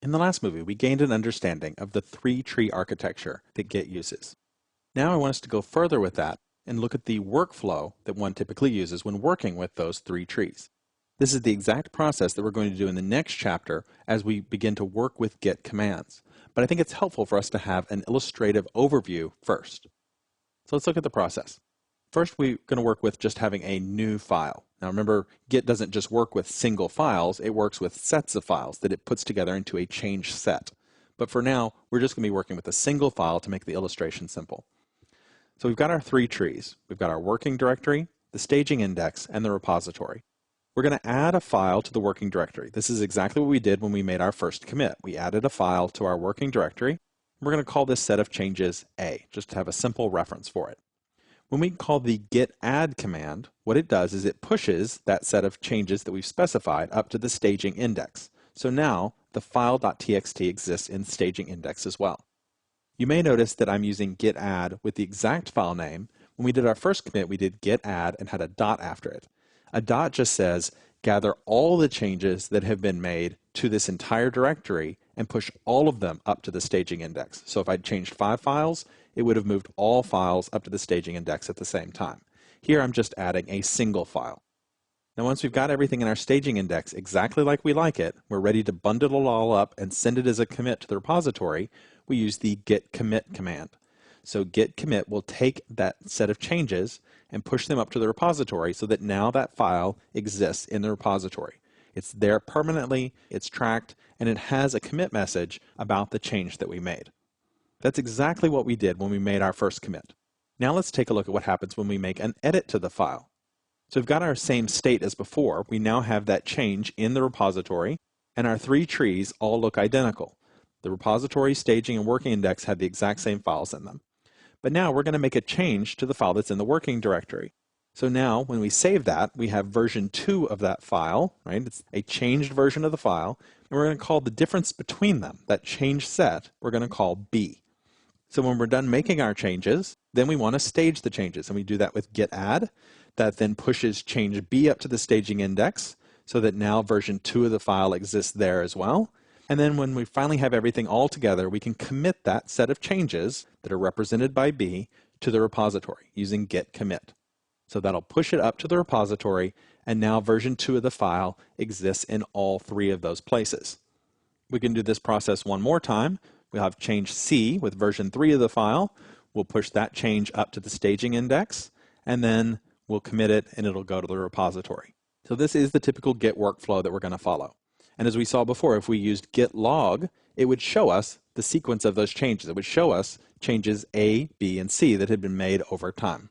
In the last movie, we gained an understanding of the three-tree architecture that Git uses. Now I want us to go further with that and look at the workflow that one typically uses when working with those three trees. This is the exact process that we're going to do in the next chapter as we begin to work with Git commands. But I think it's helpful for us to have an illustrative overview first. So let's look at the process. First, we're going to work with just having a new file. Now remember, Git doesn't just work with single files, it works with sets of files that it puts together into a change set. But for now, we're just going to be working with a single file to make the illustration simple. So we've got our three trees. We've got our working directory, the staging index, and the repository. We're going to add a file to the working directory. This is exactly what we did when we made our first commit. We added a file to our working directory. We're going to call this set of changes A, just to have a simple reference for it. When we call the git add command, what it does is it pushes that set of changes that we've specified up to the staging index. So now the file.txt exists in staging index as well. You may notice that I'm using git add with the exact file name. When we did our first commit, we did git add and had a dot after it. A dot just says gather all the changes that have been made to this entire directory and push all of them up to the staging index. So if I'd changed 5 files, it would have moved all files up to the staging index at the same time. Here I'm just adding a single file. Now once we've got everything in our staging index exactly like we like it, we're ready to bundle it all up and send it as a commit to the repository. We use the git commit command. So git commit will take that set of changes and push them up to the repository so that now that file exists in the repository. It's there permanently, it's tracked, and it has a commit message about the change that we made. That's exactly what we did when we made our first commit. Now let's take a look at what happens when we make an edit to the file. So we've got our same state as before. We now have that change in the repository, and our three trees all look identical. The repository, staging, and working index have the exact same files in them. But now we're going to make a change to the file that's in the working directory. So now when we save that, we have version 2 of that file, right? It's a changed version of the file, and we're going to call the difference between them, that change set, we're going to call B. So when we're done making our changes, then we want to stage the changes, and we do that with git add. That then pushes change B up to the staging index so that now version 2 of the file exists there as well. And then when we finally have everything all together, we can commit that set of changes that are represented by B to the repository using git commit. So that'll push it up to the repository, and now version 2 of the file exists in all 3 of those places. We can do this process one more time. We'll have change C with version 3 of the file. We'll push that change up to the staging index, and then we'll commit it and it'll go to the repository. So this is the typical Git workflow that we're going to follow. And as we saw before, if we used git log, it would show us the sequence of those changes. It would show us changes A, B, and C that had been made over time.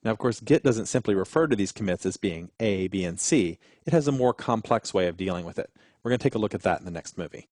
Now, of course, Git doesn't simply refer to these commits as being A, B, and C. It has a more complex way of dealing with it. We're going to take a look at that in the next movie.